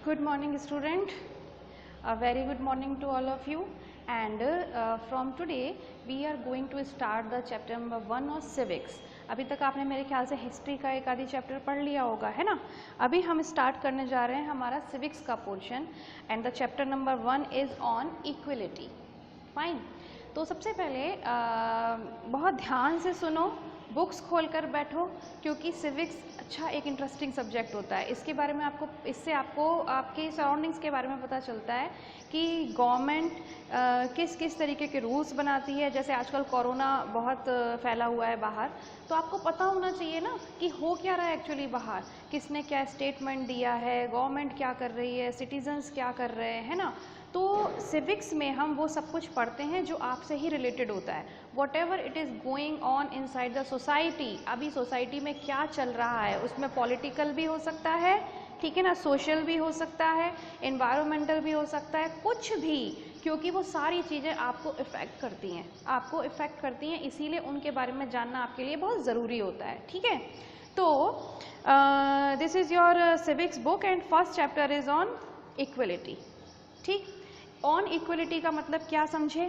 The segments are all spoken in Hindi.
Good morning student, a very good morning to all of you and from today we are going to start the chapter number 1 of civics. अभी तक आपने मेरे ख्याल से हिस्ट्री का एक आधी चैप्टर पढ़ लिया होगा, है ना। अभी हम स्टार्ट करने जा रहे हैं हमारा सिविक्स का portion and the chapter number 1 is on equality. Fine, तो सबसे पहले बहुत ध्यान से सुनो, बुक्स खोलकर बैठो, क्योंकि सिविक्स अच्छा एक इंटरेस्टिंग सब्जेक्ट होता है। इसके बारे में इससे आपको आपके सराउंडिंग्स के बारे में पता चलता है कि गवर्नमेंट किस किस तरीके के रूल्स बनाती है। जैसे आजकल कोरोना बहुत फैला हुआ है बाहर, तो आपको पता होना चाहिए ना कि हो क्या रहा है एक्चुअली बाहर, किसने क्या स्टेटमेंट दिया है, गवर्नमेंट क्या कर रही है, सिटीजन्स क्या कर रहे हैं, है ना। तो सिविक्स में हम वो सब कुछ पढ़ते हैं जो आपसे ही रिलेटेड होता है। What ever it is going on inside the society, अभी सोसाइटी में क्या चल रहा है, उसमें पॉलिटिकल भी हो सकता है, ठीक है ना, सोशल भी हो सकता है, एनवायरमेंटल भी हो सकता है, कुछ भी, क्योंकि वो सारी चीज़ें आपको इफ़ेक्ट करती हैं, इसीलिए उनके बारे में जानना आपके लिए बहुत ज़रूरी होता है, ठीक है। तो this is your civics book and first chapter is on equality. ठीक, ऑन इक्वलिटी का मतलब क्या समझे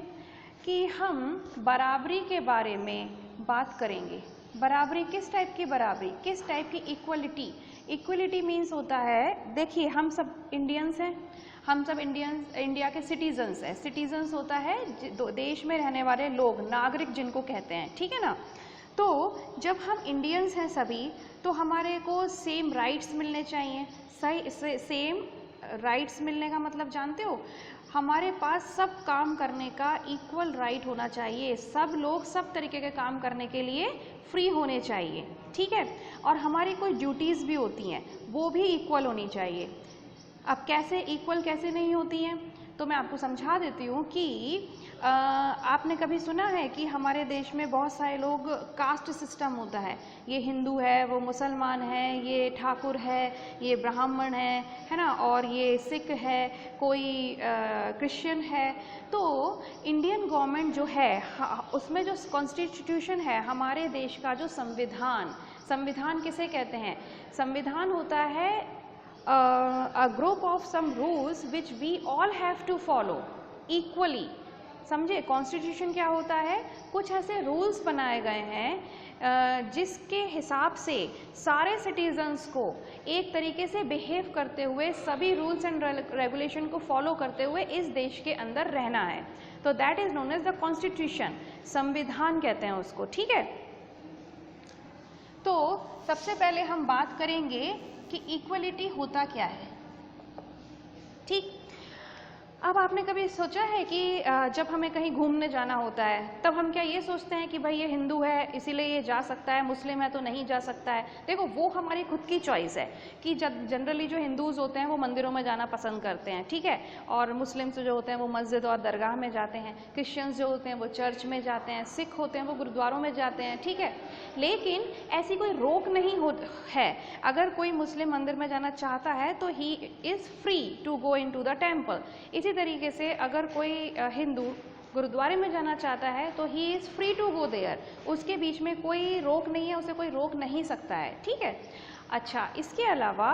कि हम बराबरी के बारे में बात करेंगे। बराबरी किस टाइप की बराबरी, किस टाइप की इक्वलिटी। इक्वलिटी मीन्स होता है, देखिए हम सब इंडियंस हैं, हम सब इंडिया के सिटीजन्स हैं। सिटीजन्स होता है देश में रहने वाले लोग, नागरिक जिनको कहते हैं, ठीक है ना। तो जब हम इंडियंस हैं सभी, तो हमारे को सेम राइट्स मिलने चाहिए। सही, सेम राइट्स मिलने का मतलब जानते हो, हमारे पास सब काम करने का इक्वल राइट होना चाहिए। सब लोग सब तरीके के काम करने के लिए फ्री होने चाहिए, ठीक है। और हमारी कोई ड्यूटीज़ भी होती हैं, वो भी इक्वल होनी चाहिए। अब कैसे इक्वल कैसे नहीं होती हैं, तो मैं आपको समझा देती हूँ कि आपने कभी सुना है कि हमारे देश में बहुत सारे लोग कास्ट सिस्टम होता है, ये हिंदू है, वो मुसलमान है, ये ठाकुर है, ये ब्राह्मण है ना, और ये सिख है, कोई क्रिश्चियन है। तो इंडियन गवर्नमेंट जो है उसमें जो कॉन्स्टिट्यूशन है, हमारे देश का जो संविधान किसे कहते हैं, संविधान होता है a group of some rules which we all have to follow equally। समझे, कॉन्स्टिट्यूशन क्या होता है, कुछ ऐसे रूल्स बनाए गए हैं जिसके हिसाब से सारे सिटीजन्स को एक तरीके से बिहेव करते हुए, सभी रूल्स एंड रेगुलेशन को फॉलो करते हुए इस देश के अंदर रहना है। तो that is known as the constitution, संविधान कहते हैं उसको, ठीक है। तो सबसे पहले हम बात करेंगे कि इक्वलिटी होता क्या है, ठीक। अब आपने कभी सोचा है कि जब हमें कहीं घूमने जाना होता है, तब हम क्या ये सोचते हैं कि भाई ये हिंदू है इसीलिए ये जा सकता है, मुस्लिम है तो नहीं जा सकता है। देखो, वो हमारी खुद की चॉइस है कि जब जनरली जो हिंदूज़ होते हैं वो मंदिरों में जाना पसंद करते हैं, ठीक है, और मुस्लिम्स जो होते हैं वो मस्जिद और दरगाह में जाते हैं, क्रिश्चियंस जो होते हैं वो चर्च में जाते हैं, सिख होते हैं वो गुरुद्वारों में जाते हैं, ठीक है। लेकिन ऐसी कोई रोक नहीं है, अगर कोई मुस्लिम मंदिर में जाना चाहता है तो he is free to go into the temple. इसी तरीके से अगर कोई हिंदू गुरुद्वारे में जाना चाहता है तो he is free to go there, उसके बीच में कोई रोक नहीं है, उसे कोई रोक नहीं सकता है, ठीक है। अच्छा, इसके अलावा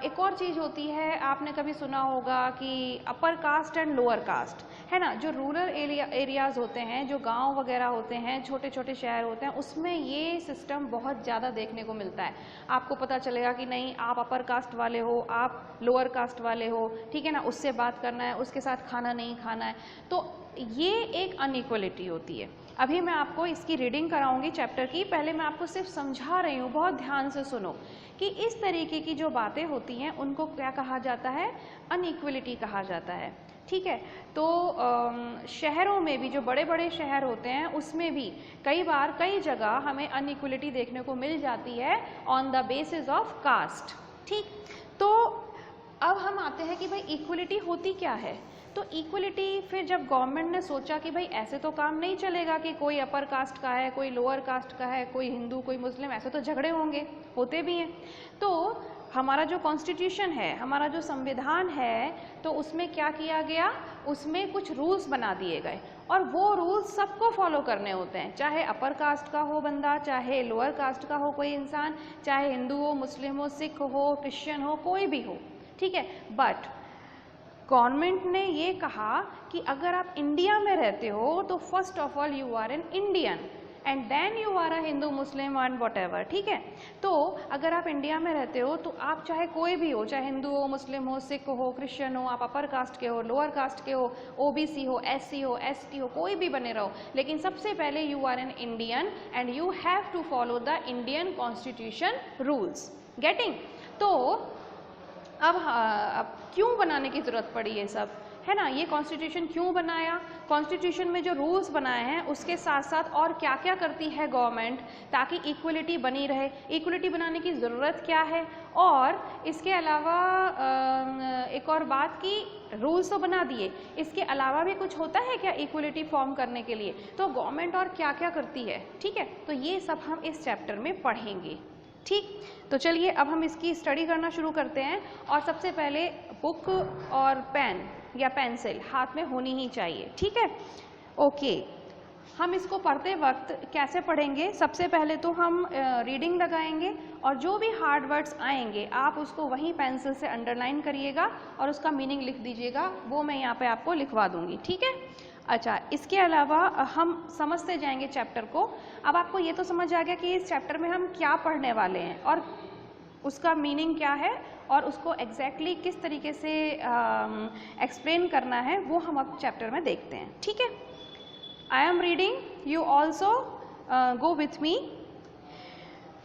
एक और चीज़ होती है, आपने कभी सुना होगा कि upper caste and lower caste, है ना। जो रूरल एरियाज़ होते हैं, जो गांव वगैरह होते हैं, छोटे छोटे शहर होते हैं, उसमें ये सिस्टम बहुत ज़्यादा देखने को मिलता है। आपको पता चलेगा कि नहीं, आप अपर कास्ट वाले हो, आप लोअर कास्ट वाले हो, ठीक है ना, उससे बात करना है, उसके साथ खाना नहीं खाना है। तो ये एक अनइक्वलिटी होती है। अभी मैं आपको इसकी रीडिंग कराऊंगी चैप्टर की, पहले मैं आपको सिर्फ समझा रही हूँ, बहुत ध्यान से सुनो कि इस तरीके की जो बातें होती हैं उनको क्या कहा जाता है, अनइक्वलिटी कहा जाता है, ठीक है। तो शहरों में भी, जो बड़े बड़े शहर होते हैं उसमें भी कई बार कई जगह हमें अनइक्वलिटी देखने को मिल जाती है on the basis of caste, ठीक। तो अब हम आते हैं कि भाई इक्वलिटी होती क्या है। तो इक्वलिटी फिर जब गवर्नमेंट ने सोचा कि भाई ऐसे तो काम नहीं चलेगा कि कोई अपर कास्ट का है, कोई लोअर कास्ट का है, कोई हिंदू कोई मुस्लिम, ऐसे तो झगड़े होते भी हैं। तो हमारा जो कॉन्स्टिट्यूशन है, हमारा जो संविधान है, तो उसमें क्या किया गया, उसमें कुछ रूल्स बना दिए गए और वो रूल्स सबको फॉलो करने होते हैं, चाहे अपर कास्ट का हो बंदा, चाहे लोअर कास्ट का हो कोई इंसान, चाहे हिंदू हो, मुस्लिम हो, सिख हो, क्रिश्चियन हो, कोई भी हो, ठीक है। बट गवर्नमेंट ने ये कहा कि अगर आप इंडिया में रहते हो तो first of all you are an Indian and then you are a Hindu Muslim and whatever, ठीक है। तो अगर आप इंडिया में रहते हो तो आप चाहे कोई भी हो, चाहे हिंदू हो, मुस्लिम हो, सिख हो, क्रिश्चियन हो, आप अपर कास्ट के हो, लोअर कास्ट के हो, ओबीसी हो, एससी हो, एसटी हो, कोई भी बने रहो, लेकिन सबसे पहले you are an Indian and you have to follow the Indian constitution rules. Getting? तो अब क्यों बनाने की जरूरत पड़ी ये सब, है ना? ये कॉन्स्टिट्यूशन क्यों बनाया? कॉन्स्टिट्यूशन में जो रूल्स बनाए हैं उसके साथ साथ और क्या क्या करती है गवर्नमेंट ताकि इक्वलिटी बनी रहे, इक्वलिटी बनाने की ज़रूरत क्या है, और इसके अलावा एक और बात कि रूल्स तो बना दिए, इसके अलावा भी कुछ होता है क्या इक्वलिटी फॉर्म करने के लिए, तो गवर्नमेंट और क्या क्या करती है, ठीक है। तो ये सब हम इस चैप्टर में पढ़ेंगे, ठीक। तो चलिए अब हम इसकी स्टडी करना शुरू करते हैं। और सबसे पहले बुक और पेन या पेंसिल हाथ में होनी ही चाहिए, ठीक है। ओके, हम इसको पढ़ते वक्त कैसे पढ़ेंगे? सबसे पहले तो हम रीडिंग लगाएंगे और जो भी हार्ड वर्ड्स आएंगे आप उसको वहीं पेंसिल से अंडरलाइन करिएगा और उसका मीनिंग लिख दीजिएगा, वो मैं यहाँ पे आपको लिखवा दूंगी, ठीक है। अच्छा, इसके अलावा हम समझते जाएंगे चैप्टर को। अब आपको ये तो समझ आ गया कि इस चैप्टर में हम क्या पढ़ने वाले हैं और उसका मीनिंग क्या है और उसको एग्जैक्टली किस तरीके से एक्सप्लेन करना है, वो हम अब चैप्टर में देखते हैं, ठीक है। I am reading, you also go with me.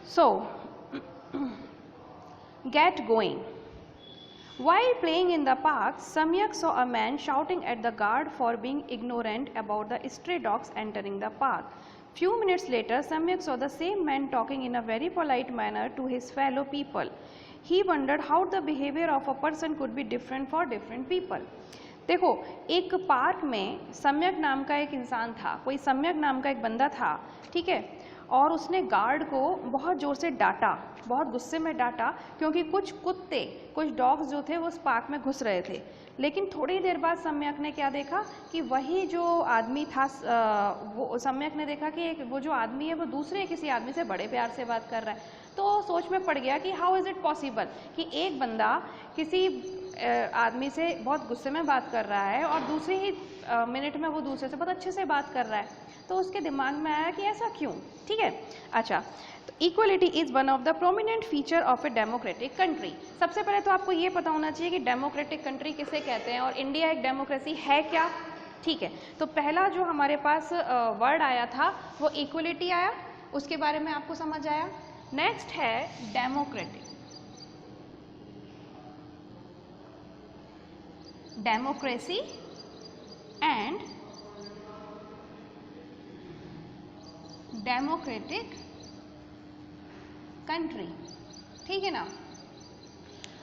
So get going. While playing in the park, Samyak saw a man shouting at the guard for being ignorant about the stray dogs entering the park. Few minutes later, Samyak saw the same man talking in a very polite manner to his fellow people. He wondered how the behavior of a person could be different for different people. देखो, एक पार्क में सम्यक नाम का एक इंसान था, कोई सम्यक नाम का एक बंदा था, ठीक है। और उसने गार्ड को बहुत ज़ोर से डांटा, बहुत गुस्से में डांटा, क्योंकि कुछ कुत्ते, कुछ डॉग्स जो थे वो उस पार्क में घुस रहे थे। लेकिन थोड़ी देर बाद सम्यक ने क्या देखा कि वही जो आदमी था, वो सम्यक ने देखा कि वो जो आदमी है वो दूसरे किसी आदमी से बड़े प्यार से बात कर रहा है। तो सोच में पड़ गया कि हाउ इज़ इट पॉसिबल कि एक बंदा किसी आदमी से बहुत गुस्से में बात कर रहा है और दूसरे ही मिनट में वो दूसरे से बहुत अच्छे से बात कर रहा है। तो उसके दिमाग में आया कि ऐसा क्यों, ठीक है। अच्छा, तो equality is one of the prominent feature of a democratic country. सबसे पहले तो आपको ये पता होना चाहिए कि डेमोक्रेटिक कंट्री किसे कहते हैं और इंडिया एक डेमोक्रेसी है क्या, ठीक है। तो पहला जो हमारे पास वर्ड आया था वो इक्वलिटी आया, उसके बारे में आपको समझ आया। नेक्स्ट है democratic, democracy and democratic country, ठीक है ना।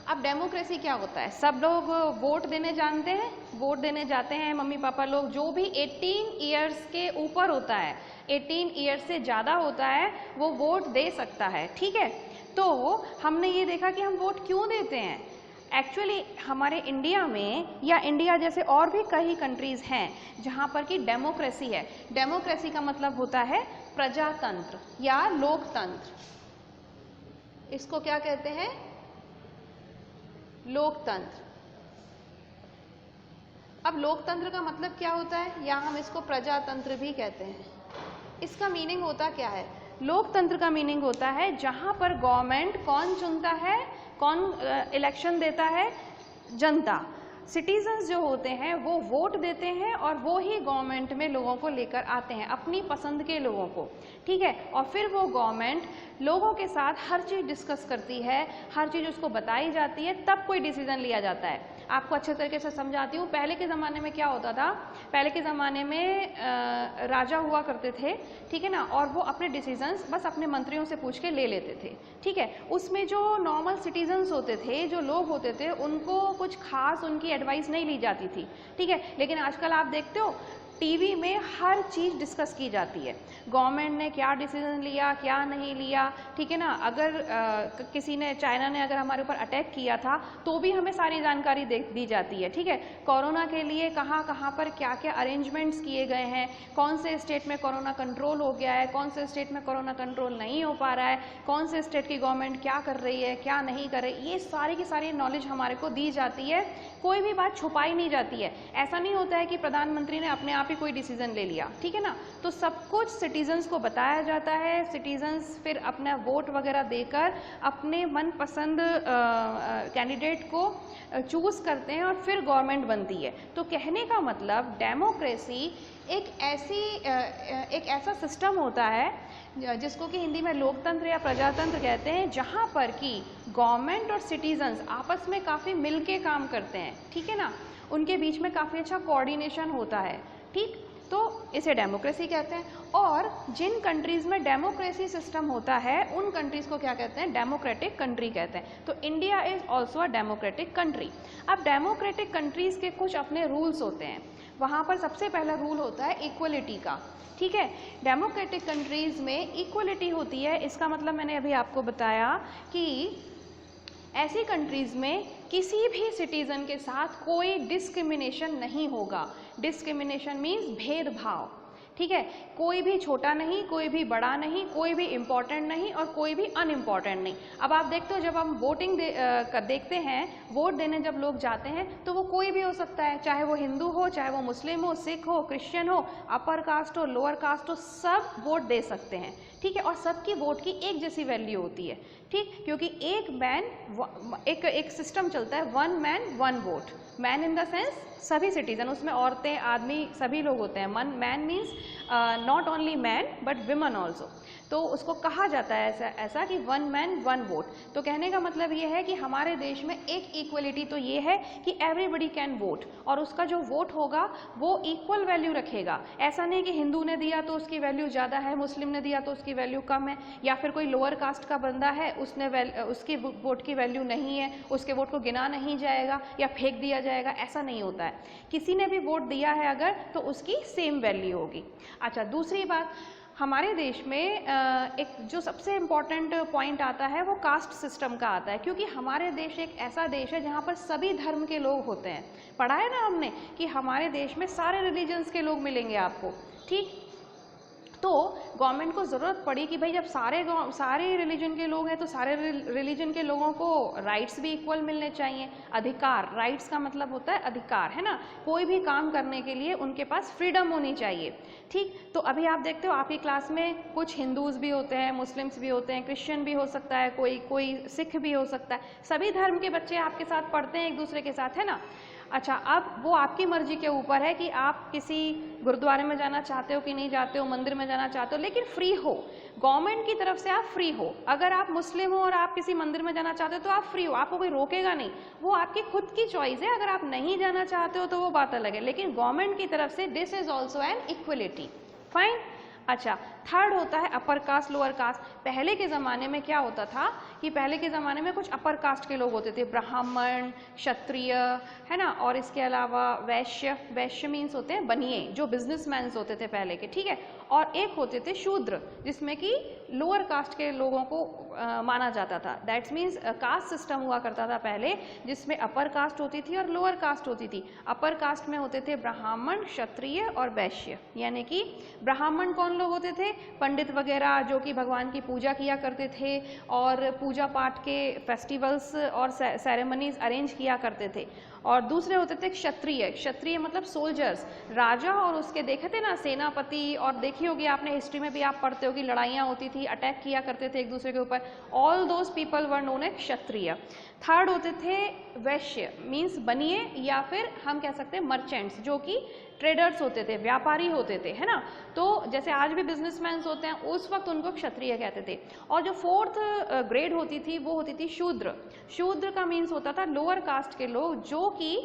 अब डेमोक्रेसी क्या होता है? सब लोग वोट देने जानते हैं, वोट देने जाते हैं, मम्मी पापा लोग, जो भी 18 ईयर्स के ऊपर होता है, 18 ईयर्स से ज़्यादा होता है, वो वोट दे सकता है, ठीक है। तो हमने ये देखा कि हम वोट क्यों देते हैं। एक्चुअली हमारे इंडिया में या इंडिया जैसे और भी कई कंट्रीज़ हैं जहाँ पर कि डेमोक्रेसी है। डेमोक्रेसी का मतलब होता है प्रजातंत्र या लोकतंत्र। इसको क्या कहते हैं? लोकतंत्र। अब लोकतंत्र का मतलब क्या होता है, या हम इसको प्रजातंत्र भी कहते हैं। इसका मीनिंग होता क्या है? लोकतंत्र का मीनिंग होता है जहां पर गवर्नमेंट कौन चुनता है, कौन इलेक्शन देता है? जनता। सिटीजन्स जो होते हैं वो वोट देते हैं और वो ही गवर्नमेंट में लोगों को लेकर आते हैं, अपनी पसंद के लोगों को, ठीक है। और फिर वो गवर्नमेंट लोगों के साथ हर चीज़ डिस्कस करती है, हर चीज़ उसको बताई जाती है, तब कोई डिसीजन लिया जाता है। आपको अच्छे तरीके से समझाती हूँ। पहले के ज़माने में क्या होता था? पहले के ज़माने में राजा हुआ करते थे, ठीक है ना, और वो अपने डिसीजंस बस अपने मंत्रियों से पूछ के ले लेते थे, ठीक है। उसमें जो नॉर्मल सिटीजन्स होते थे, जो लोग होते थे, उनको कुछ खास उनकी एडवाइस नहीं ली जाती थी, ठीक है। लेकिन आजकल आप देखते हो टीवी में हर चीज़ डिस्कस की जाती है, गवर्नमेंट ने क्या डिसीजन लिया, क्या नहीं लिया, ठीक है ना। अगर किसी ने, चाइना ने अगर हमारे ऊपर अटैक किया था तो भी हमें सारी जानकारी दी जाती है, ठीक है। कोरोना के लिए कहाँ कहाँ पर क्या क्या अरेंजमेंट्स किए गए हैं, कौन से स्टेट में कोरोना कंट्रोल हो गया है, कौन से स्टेट में कोरोना कंट्रोल नहीं हो पा रहा है, कौन से स्टेट की गवर्नमेंट क्या कर रही है, क्या नहीं कर रही, ये सारी की सारी नॉलेज हमारे को दी जाती है। कोई भी बात छुपाई नहीं जाती है। ऐसा नहीं होता है कि प्रधानमंत्री ने अपने आप ही कोई डिसीजन ले लिया, ठीक है ना। तो सब कुछ सिटीजन्स को बताया जाता है, सिटीजन्स फिर अपना वोट वगैरह देकर अपने मनपसंद कैंडिडेट को चूज़ करते हैं और फिर गवर्नमेंट बनती है। तो कहने का मतलब डेमोक्रेसी एक ऐसा सिस्टम होता है जिसको कि हिंदी में लोकतंत्र या प्रजातंत्र कहते हैं, जहाँ पर कि गवर्नमेंट और सिटीजन्स आपस में काफ़ी मिल के काम करते हैं, ठीक है ना। उनके बीच में काफ़ी अच्छा कोऑर्डिनेशन होता है, ठीक। तो इसे डेमोक्रेसी कहते हैं। और जिन कंट्रीज़ में डेमोक्रेसी सिस्टम होता है उन कंट्रीज़ को क्या कहते हैं, डेमोक्रेटिक कंट्री कहते हैं। तो India is also a democratic country. अब डेमोक्रेटिक कंट्रीज़ के कुछ अपने रूल्स होते हैं। वहाँ पर सबसे पहला रूल होता है इक्वलिटी का, ठीक है। डेमोक्रेटिक कंट्रीज़ में इक्वलिटी होती है। इसका मतलब मैंने अभी आपको बताया कि ऐसी कंट्रीज़ में किसी भी सिटीज़न के साथ कोई डिस्क्रिमिनेशन नहीं होगा। डिस्क्रिमिनेशन मीन्स भेदभाव, ठीक है। कोई भी छोटा नहीं, कोई भी बड़ा नहीं, कोई भी इम्पॉर्टेंट नहीं और कोई भी अनइम्पॉर्टेंट नहीं। अब आप देखते हो जब हम वोटिंग देखते हैं, वोट देने जब लोग जाते हैं तो वो कोई भी हो सकता है, चाहे वो हिंदू हो, चाहे वो मुस्लिम हो, सिख हो, क्रिश्चियन हो, अपर कास्ट हो, लोअर कास्ट हो, सब वोट दे सकते हैं, ठीक है। और सबकी वोट की एक जैसी वैल्यू होती है, ठीक, क्योंकि एक सिस्टम चलता है, one man one vote. Man in the sense सभी सिटीजन, उसमें औरतें, आदमी, सभी लोग होते हैं। Man means not only man but women also. तो उसको कहा जाता है ऐसा कि वन मैन वन वोट। तो कहने का मतलब ये है कि हमारे देश में एक इक्वलिटी तो ये है कि एवरीबडी कैन वोट, और उसका जो वोट होगा वो इक्वल वैल्यू रखेगा। ऐसा नहीं कि हिंदू ने दिया तो उसकी वैल्यू ज़्यादा है, मुस्लिम ने दिया तो उसकी वैल्यू कम है, या फिर कोई लोअर कास्ट का बंदा है उसकी वोट की वैल्यू नहीं है, उसके वोट को गिना नहीं जाएगा या फेंक दिया जाएगा, ऐसा नहीं होता है। किसी ने भी वोट दिया है अगर तो उसकी सेम वैल्यू होगी। अच्छा, दूसरी बात, हमारे देश में एक जो सबसे इम्पॉर्टेंट पॉइंट आता है वो कास्ट सिस्टम का आता है, क्योंकि हमारे देश एक ऐसा देश है जहाँ पर सभी धर्म के लोग होते हैं। पढ़ा है ना हमने कि हमारे देश में सारे रिलीजन्स के लोग मिलेंगे आपको, ठीक। तो गवर्नमेंट को ज़रूरत पड़ी कि भाई जब सारे रिलीजन के लोग हैं तो सारे रिलीजन के लोगों को राइट्स भी इक्वल मिलने चाहिए। अधिकार, राइट्स का मतलब होता है अधिकार, है ना। कोई भी काम करने के लिए उनके पास फ्रीडम होनी चाहिए, ठीक। तो अभी आप देखते हो आपकी क्लास में कुछ हिंदूज़ भी होते हैं, मुस्लिम्स भी होते हैं, क्रिश्चियन भी हो सकता है, कोई सिख भी हो सकता है। सभी धर्म के बच्चे आपके साथ पढ़ते हैं एक दूसरे के साथ, है ना। अच्छा, अब वो आपकी मर्जी के ऊपर है कि आप किसी गुरुद्वारे में जाना चाहते हो कि नहीं जाते हो, मंदिर में जाना चाहते हो, लेकिन फ्री हो। गवर्नमेंट की तरफ से आप फ्री हो। अगर आप मुस्लिम हो और आप किसी मंदिर में जाना चाहते हो तो आप फ्री हो, आपको कोई रोकेगा नहीं, वो आपकी खुद की चॉइस है। अगर आप नहीं जाना चाहते हो तो वो बात अलग है, लेकिन गवर्नमेंट की तरफ से this is also an equality, fine. अच्छा, थर्ड होता है अपर कास्ट लोअर कास्ट। पहले के ज़माने में क्या होता था कि पहले के ज़माने में कुछ अपर कास्ट के लोग होते थे, ब्राह्मण, क्षत्रिय, है ना, और इसके अलावा वैश्य मीन्स होते हैं बनिए, जो बिजनेसमैन होते थे पहले के, ठीक है। और एक होते थे शूद्र, जिसमें कि लोअर कास्ट के लोगों को माना जाता था। दैट्स मीन्स कास्ट सिस्टम हुआ करता था पहले, जिसमें अपर कास्ट होती थी और लोअर कास्ट होती थी। अपर कास्ट में होते थे ब्राह्मण, क्षत्रिय और वैश्य। यानी कि ब्राह्मण कौन लोग होते थे? पंडित वगैरह, जो कि भगवान की पूजा किया करते थे और पूजा पाठ के फेस्टिवल्स और सेरेमनीज अरेंज किया करते थे। और दूसरे होते थे क्षत्रिय। क्षत्रिय मतलब सोल्जर्स, राजा और उसके देखे थे ना सेनापति, और देखी होगी आपने हिस्ट्री में भी आप पढ़ते हो कि लड़ाइयाँ होती थी, अटैक किया करते थे एक दूसरे के ऊपर। All those people were known as Kshatriya. Third होते थे वैश्य, मीन्स बनिए, या फिर हम कह सकते हैं मर्चेंट्स, जो कि ट्रेडर्स होते थे, व्यापारी होते थे, है ना। तो जैसे आज भी बिजनेसमैन होते हैं, उस वक्त उनको क्षत्रिय कहते थे। और जो फोर्थ ग्रेड होती थी वो होती थी शूद्र। शूद्र का मीन्स होता था लोअर कास्ट के लोग, जो कि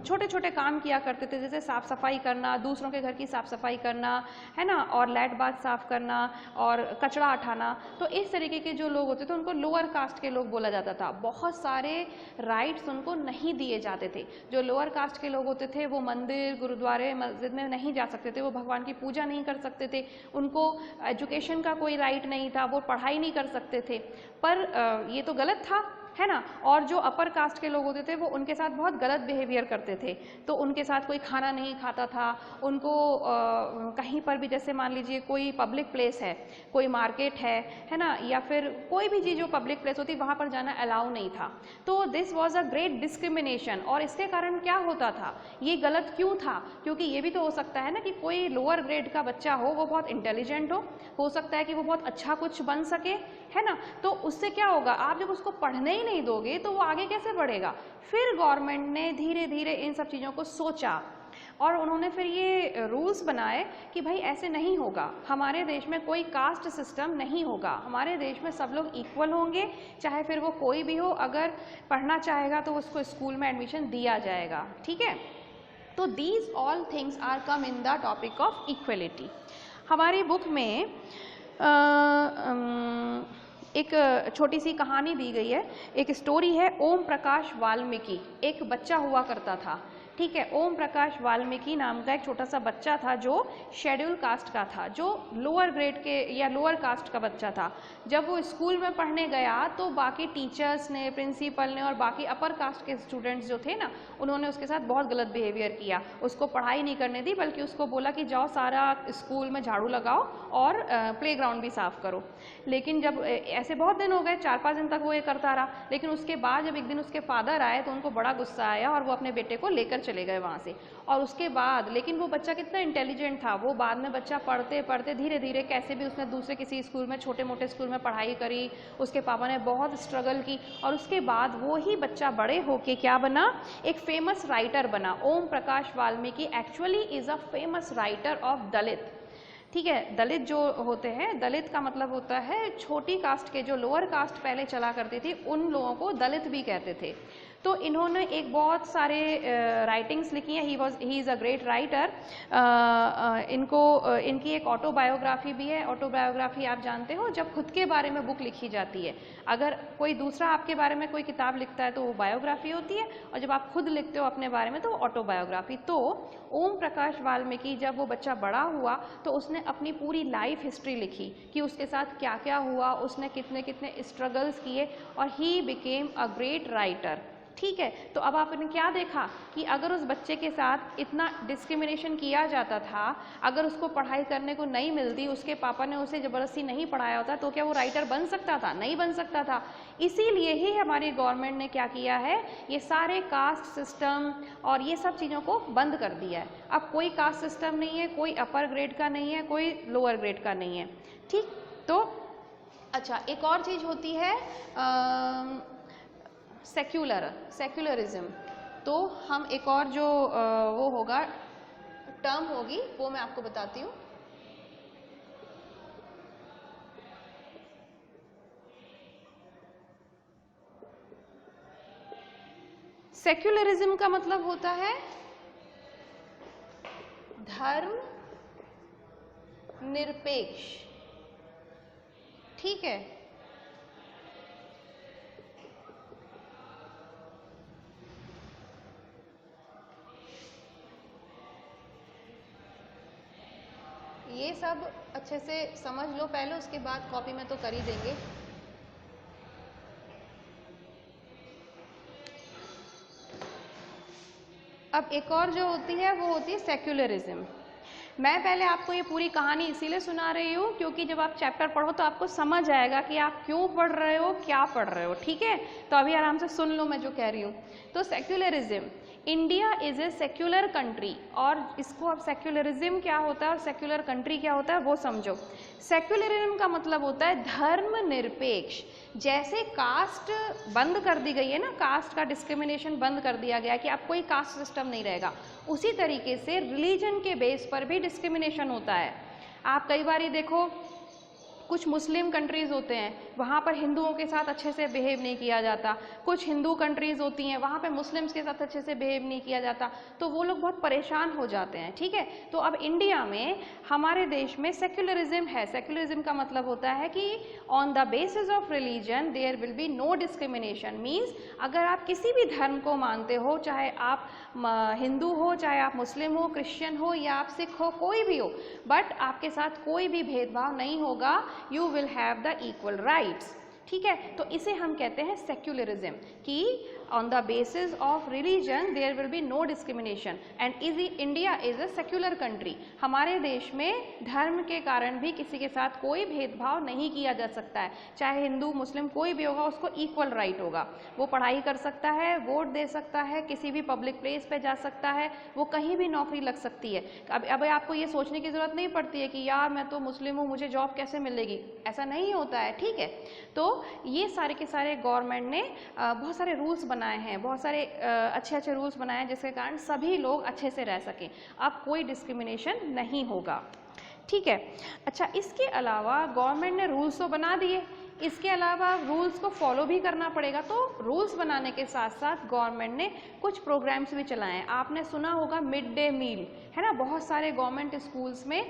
छोटे छोटे काम किया करते थे, जैसे साफ सफाई करना, दूसरों के घर की साफ सफाई करना, है ना, और लैट बाथ साफ करना और कचरा उठाना। तो इस तरीके के जो लोग होते थे उनको लोअर कास्ट के लोग बोला जाता था। बहुत सारे राइट्स उनको नहीं दिए जाते थे। जो लोअर कास्ट के लोग होते थे वो मंदिर, गुरुद्वारे, मस्जिद में नहीं जा सकते थे, वो भगवान की पूजा नहीं कर सकते थे, उनको एजुकेशन का कोई राइट नहीं था, वो पढ़ाई नहीं कर सकते थे। पर ये तो गलत था, है ना। और जो अपर कास्ट के लोग होते थे वो उनके साथ बहुत गलत बिहेवियर करते थे, तो उनके साथ कोई खाना नहीं खाता था, उनको कहीं पर भी, जैसे मान लीजिए कोई पब्लिक प्लेस है, कोई मार्केट है ना, या फिर कोई भी चीज़ जो पब्लिक प्लेस होती वहाँ पर जाना अलाउ नहीं था। तो this was a great discrimination. और इसके कारण क्या होता था, ये गलत क्यों था, क्योंकि ये भी तो हो सकता है ना कि कोई लोअर ग्रेड का बच्चा हो, वो बहुत इंटेलिजेंट हो सकता है कि वो बहुत अच्छा कुछ बन सके, है ना। तो उससे क्या होगा, आप जब उसको पढ़ने ही नहीं दोगे तो वो आगे कैसे बढ़ेगा। फिर गवर्नमेंट ने धीरे धीरे इन सब चीज़ों को सोचा और उन्होंने फिर ये रूल्स बनाए कि भाई ऐसे नहीं होगा, हमारे देश में कोई कास्ट सिस्टम नहीं होगा, हमारे देश में सब लोग इक्वल होंगे, चाहे फिर वो कोई भी हो, अगर पढ़ना चाहेगा तो उसको स्कूल में एडमिशन दिया जाएगा, ठीक है। तो these all things are come in the topic of equality. हमारी बुक में एक छोटी सी कहानी दी गई है, एक स्टोरी है। ओम प्रकाश वाल्मीकि एक बच्चा हुआ करता था, ठीक है। ओम प्रकाश वाल्मीकि नाम का एक छोटा सा बच्चा था जो शेड्यूल कास्ट का था, जो लोअर ग्रेड के या लोअर कास्ट का बच्चा था। जब वो स्कूल में पढ़ने गया तो बाकी टीचर्स ने, प्रिंसिपल ने और बाकी अपर कास्ट के स्टूडेंट्स जो थे ना, उन्होंने उसके साथ बहुत गलत बिहेवियर किया, उसको पढ़ाई नहीं करने दी, बल्कि उसको बोला कि जाओ सारा स्कूल में झाड़ू लगाओ और प्लेग्राउंड भी साफ करो। लेकिन जब ऐसे बहुत दिन हो गए, 4-5 दिन तक वो ये करता रहा, लेकिन उसके बाद जब एक दिन उसके फादर आए तो उनको बड़ा गुस्सा आया और वो अपने बेटे को लेकर चले गए वहाँ से। और उसके बाद, लेकिन वो बच्चा कितना इंटेलिजेंट था, वो बाद में बच्चा पढ़ते पढ़ते धीरे धीरे कैसे भी उसने दूसरे किसी स्कूल में, छोटे मोटे स्कूल में पढ़ाई करी, उसके पापा ने बहुत स्ट्रगल की और उसके बाद वो ही बच्चा बड़े होके क्या बना, एक फेमस राइटर बना। Om Prakash Valmiki actually is a famous writer of Dalit, ठीक है। दलित जो होते हैं, दलित का मतलब होता है छोटी कास्ट के, जो लोअर कास्ट पहले चला करती थी उन लोगों को दलित भी कहते थे। तो इन्होंने एक बहुत सारे राइटिंग्स लिखी हैं, he is a great writer. इनकी एक ऑटोबायोग्राफी भी है। ऑटोबायोग्राफी आप जानते हो, जब खुद के बारे में बुक लिखी जाती है, अगर कोई दूसरा आपके बारे में कोई किताब लिखता है तो वो बायोग्राफी होती है, और जब आप खुद लिखते हो अपने बारे में तो वो ऑटोबायोग्राफी। तो ओम प्रकाश वाल्मीकि जब वो बच्चा बड़ा हुआ तो उसने अपनी पूरी लाइफ हिस्ट्री लिखी कि उसके साथ क्या क्या हुआ, उसने कितने कितने स्ट्रगल्स किए, और he became a great writer, ठीक है। तो अब आपने क्या देखा कि अगर उस बच्चे के साथ इतना डिस्क्रिमिनेशन किया जाता था, अगर उसको पढ़ाई करने को नहीं मिलती, उसके पापा ने उसे ज़बरदस्ती नहीं पढ़ाया होता, तो क्या वो राइटर बन सकता था? नहीं बन सकता था। इसीलिए ही हमारी गवर्नमेंट ने क्या किया है, ये सारे कास्ट सिस्टम और ये सब चीज़ों को बंद कर दिया है। अब कोई कास्ट सिस्टम नहीं है, कोई अपर ग्रेड का नहीं है, कोई लोअर ग्रेड का नहीं है, ठीक। तो अच्छा, एक और चीज़ होती है सेक्युलरिज्म। तो हम एक और जो वो होगा टर्म होगी वो मैं आपको बताती हूँ। सेक्युलरिज्म का मतलब होता है धर्म निरपेक्ष, ठीक है। ये सब अच्छे से समझ लो पहले, उसके बाद कॉपी में तो कर ही देंगे। अब एक और जो होती है वो होती है सेक्युलरिज्म। मैं पहले आपको ये पूरी कहानी इसीलिए सुना रही हूँ क्योंकि जब आप चैप्टर पढ़ो तो आपको समझ आएगा कि आप क्यों पढ़ रहे हो, क्या पढ़ रहे हो, ठीक है। तो अभी आराम से सुन लो मैं जो कह रही हूँ। तो secularism, India is a secular country, और इसको अब सेक्युलरिज्म क्या होता है और सेक्युलर कंट्री क्या होता है वो समझो। सेक्युलरिज्म का मतलब होता है धर्म निरपेक्ष। जैसे कास्ट बंद कर दी गई है ना, कास्ट का डिस्क्रिमिनेशन बंद कर दिया गया कि अब कोई कास्ट सिस्टम नहीं रहेगा, उसी तरीके से रिलीजन के बेस पर भी डिस्क्रिमिनेशन होता है। आप कई बार देखो कुछ मुस्लिम कंट्रीज होते हैं, वहाँ पर हिंदुओं के साथ अच्छे से बिहेव नहीं किया जाता। कुछ हिंदू कंट्रीज़ होती हैं वहाँ पे मुस्लिम्स के साथ अच्छे से बिहेव नहीं किया जाता, तो वो लोग बहुत परेशान हो जाते हैं। ठीक है, तो अब इंडिया में, हमारे देश में सेक्युलरिज्म है। सेक्युलरिज्म का मतलब होता है कि on the basis of religion there will be no discrimination. Means अगर आप किसी भी धर्म को मानते हो, चाहे आप हिंदू हो, चाहे आप मुस्लिम हो, क्रिश्चियन हो या आप सिख हो, कोई भी हो, बट आपके साथ कोई भी भेदभाव नहीं होगा। You will have the equal rights. ठीक है, तो इसे हम कहते हैं सेक्युलरिज्म, कि on the basis of religion there will be no discrimination and India is a secular country. हमारे देश में धर्म के कारण भी किसी के साथ कोई भेदभाव नहीं किया जा सकता है। चाहे हिंदू मुस्लिम कोई भी होगा, उसको इक्वल राइट होगा। वो पढ़ाई कर सकता है, वोट दे सकता है, किसी भी पब्लिक प्लेस पे जा सकता है, वो कहीं भी नौकरी लग सकती है। अब आपको ये सोचने की ज़रूरत नहीं पड़ती है कि यार मैं तो मुस्लिम हूँ, मुझे जॉब कैसे मिलेगी, ऐसा नहीं होता है। ठीक है, तो ये सारे के सारे गवर्नमेंट ने बहुत सारे रूल्स बनाए हैं, बहुत सारे अच्छे अच्छे रूल्स बनाए हैं जिसके कारण सभी लोग अच्छे से रह सकें। अब कोई डिस्क्रिमिनेशन नहीं होगा। ठीक है, अच्छा, इसके अलावा गवर्नमेंट ने रूल्स तो बना दिए, इसके अलावा रूल्स को फॉलो भी करना पड़ेगा। तो रूल्स बनाने के साथ साथ गवर्नमेंट ने कुछ प्रोग्राम्स भी चलाए हैं। आपने सुना होगा मिड डे मील, है ना। बहुत सारे गवर्नमेंट स्कूल्स में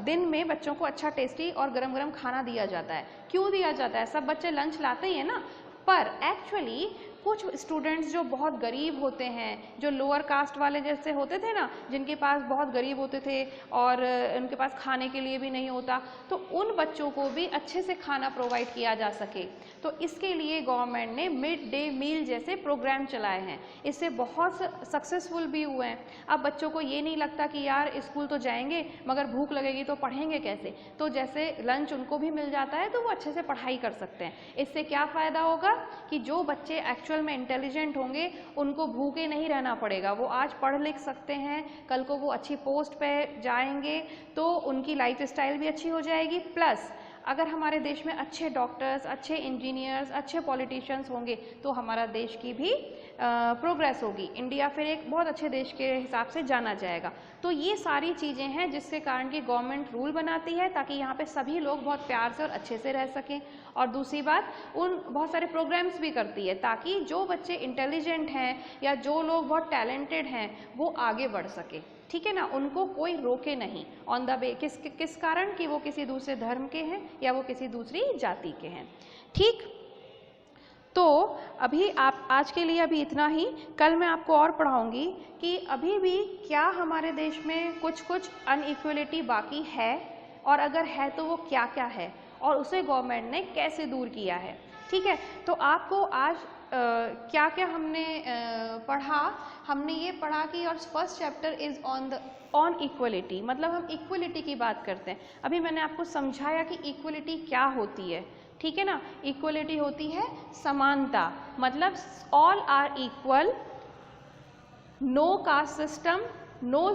दिन में बच्चों को अच्छा टेस्टी और गरम गरम खाना दिया जाता है। क्यों दिया जाता है? सब बच्चे लंच लाते ही हैं ना, पर एक्चुअली कुछ स्टूडेंट्स जो बहुत गरीब होते हैं, जो लोअर कास्ट वाले जैसे होते थे ना, जिनके पास बहुत गरीब होते थे और उनके पास खाने के लिए भी नहीं होता, तो उन बच्चों को भी अच्छे से खाना प्रोवाइड किया जा सके, तो इसके लिए गवर्नमेंट ने मिड डे मील जैसे प्रोग्राम चलाए हैं। इससे बहुत सक्सेसफुल भी हुए हैं। अब बच्चों को ये नहीं लगता कि यार स्कूल तो जाएंगे मगर भूख लगेगी तो पढ़ेंगे कैसे, तो जैसे लंच उनको भी मिल जाता है तो वो अच्छे से पढ़ाई कर सकते हैं। इससे क्या फ़ायदा होगा कि जो बच्चे एक्चुअल में इंटेलिजेंट होंगे उनको भूखे नहीं रहना पड़ेगा, वो आज पढ़ लिख सकते हैं, कल को वो अच्छी पोस्ट पे जाएंगे तो उनकी लाइफ स्टाइल भी अच्छी हो जाएगी। प्लस अगर हमारे देश में अच्छे डॉक्टर्स, अच्छे इंजीनियर्स, अच्छे पॉलिटिशियंस होंगे तो हमारा देश की भी प्रोग्रेस होगी। इंडिया फिर एक बहुत अच्छे देश के हिसाब से जाना जाएगा। तो ये सारी चीज़ें हैं जिसके कारण कि गवर्नमेंट रूल बनाती है ताकि यहाँ पे सभी लोग बहुत प्यार से और अच्छे से रह सकें। और दूसरी बात, उन बहुत सारे प्रोग्राम्स भी करती है ताकि जो बच्चे इंटेलिजेंट हैं या जो लोग बहुत टैलेंटेड हैं वो आगे बढ़ सके। ठीक है ना, उनको कोई रोके नहीं ऑन द वे, किस कारण कि वो किसी दूसरे धर्म के हैं या वो किसी दूसरी जाति के हैं। ठीक, तो अभी आप आज के लिए अभी इतना ही। कल मैं आपको और पढ़ाऊंगी कि अभी भी क्या हमारे देश में कुछ अनइक्वलिटी बाकी है और अगर है तो वो क्या क्या है और उसे गवर्नमेंट ने कैसे दूर किया है। ठीक है, तो आपको आज क्या क्या हमने पढ़ा। हमने ये पढ़ा कि और first chapter is on equality, मतलब हम इक्वलिटी की बात करते हैं। अभी मैंने आपको समझाया कि इक्वलिटी क्या होती है। ठीक है ना, इक्वलिटी होती है समानता, मतलब all are equal, no caste system, no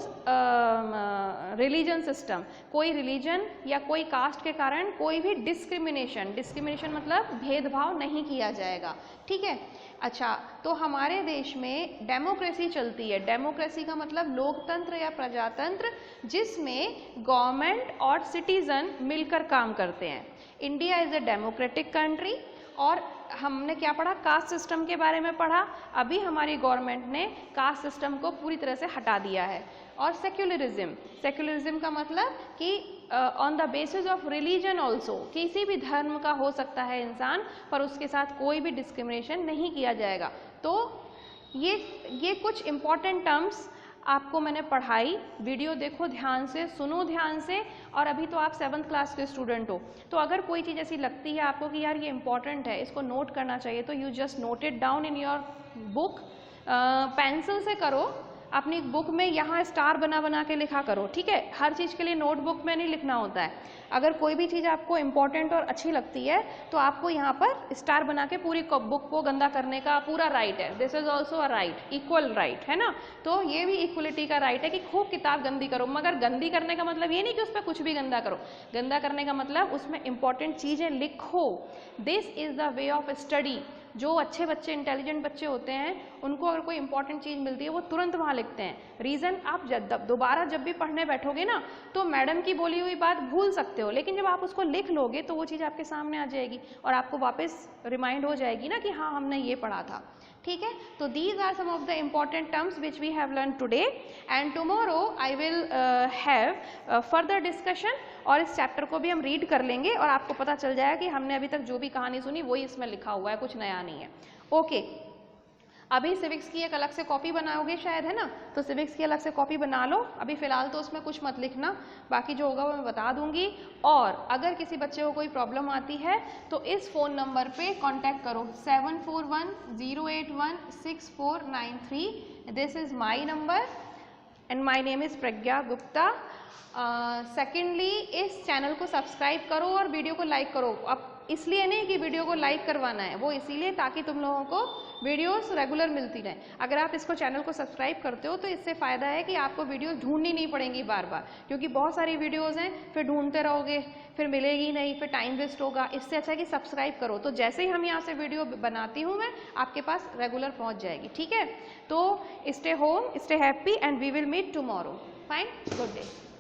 religion system, कोई रिलीजन या कोई कास्ट के कारण कोई भी डिस्क्रिमिनेशन मतलब भेदभाव नहीं किया जाएगा। ठीक है, अच्छा, तो हमारे देश में डेमोक्रेसी चलती है। डेमोक्रेसी का मतलब लोकतंत्र या प्रजातंत्र, जिसमें गवर्नमेंट और सिटीजन मिलकर काम करते हैं। India is a democratic country. और हमने क्या पढ़ा? कास्ट सिस्टम के बारे में पढ़ा। अभी हमारी गवर्नमेंट ने कास्ट सिस्टम को पूरी तरह से हटा दिया है। और सेक्युलरिज्म का मतलब कि on the basis of religion also, किसी भी धर्म का हो सकता है इंसान, पर उसके साथ कोई भी डिस्क्रिमिनेशन नहीं किया जाएगा। तो ये कुछ इम्पॉर्टेंट टर्म्स आपको मैंने पढ़ाई। वीडियो देखो ध्यान से, सुनो ध्यान से। और अभी तो आप 7th क्लास के स्टूडेंट हो, तो अगर कोई चीज़ ऐसी लगती है आपको कि यार ये इंपॉर्टेंट है, इसको नोट करना चाहिए, तो you just note it down in your book. Pencil से करो, अपनी बुक में यहाँ स्टार बना बना के लिखा करो। ठीक है, हर चीज़ के लिए नोटबुक में नहीं लिखना होता है। अगर कोई भी चीज़ आपको इम्पॉर्टेंट और अच्छी लगती है तो आपको यहाँ पर स्टार बना के पूरी बुक को गंदा करने का पूरा राइट है। This is also a right, equal right, है ना। तो ये भी इक्वलिटी का राइट है कि खूब किताब गंदी करो, मगर गंदी करने का मतलब ये नहीं कि उस पर कुछ भी गंदा करो। गंदा करने का मतलब उसमें इंपॉर्टेंट चीज़ें लिखो। This is the way of study. जो अच्छे बच्चे, इंटेलिजेंट बच्चे होते हैं, उनको अगर कोई इंपॉर्टेंट चीज़ मिलती है वो तुरंत वहाँ लिखते हैं। रीज़न, आप दोबारा जब भी पढ़ने बैठोगे ना तो मैडम की बोली हुई बात भूल सकते सकते हो, लेकिन जब आप उसको लिख लोगे तो वो चीज़ आपके सामने आ जाएगी और आपको वापस रिमाइंड हो जाएगी ना कि हाँ हमने ये पढ़ा था। ठीक है, तो these are some of the important terms which we have learn today and tomorrow I will have further discussion, और इस चैप्टर को भी हम रीड कर लेंगे और आपको पता चल जाएगा कि हमने अभी तक जो भी कहानी सुनी वही इसमें लिखा हुआ है, कुछ नया नहीं है। ओके, अभी सिविक्स की एक अलग से कॉपी बनाओगे शायद, है ना, तो सिविक्स की अलग से कॉपी बना लो, अभी फ़िलहाल तो उसमें कुछ मत लिखना, बाकी जो होगा वो मैं बता दूंगी। और अगर किसी बच्चे को कोई प्रॉब्लम आती है तो इस फ़ोन नंबर पे कांटेक्ट करो 7410816493। This is my number and my name is Pragya Gupta. Secondly, इस चैनल को सब्सक्राइब करो और वीडियो को लाइक करो। अब इसलिए नहीं कि वीडियो को लाइक करवाना है, वो इसीलिए ताकि तुम लोगों को वीडियोस रेगुलर मिलती रहें। अगर आप इसको चैनल को सब्सक्राइब करते हो तो इससे फ़ायदा है कि आपको वीडियोस ढूंढनी नहीं पड़ेंगी बार बार, क्योंकि बहुत सारी वीडियोस हैं, फिर ढूंढते रहोगे, फिर मिलेगी नहीं, फिर टाइम वेस्ट होगा। इससे अच्छा है कि सब्सक्राइब करो, तो जैसे ही हम यहाँ से वीडियो बनाती हूँ मैं, आपके पास रेगुलर पहुँच जाएगी। ठीक है, तो stay home, stay happy and we will meet tomorrow. Fine, good day.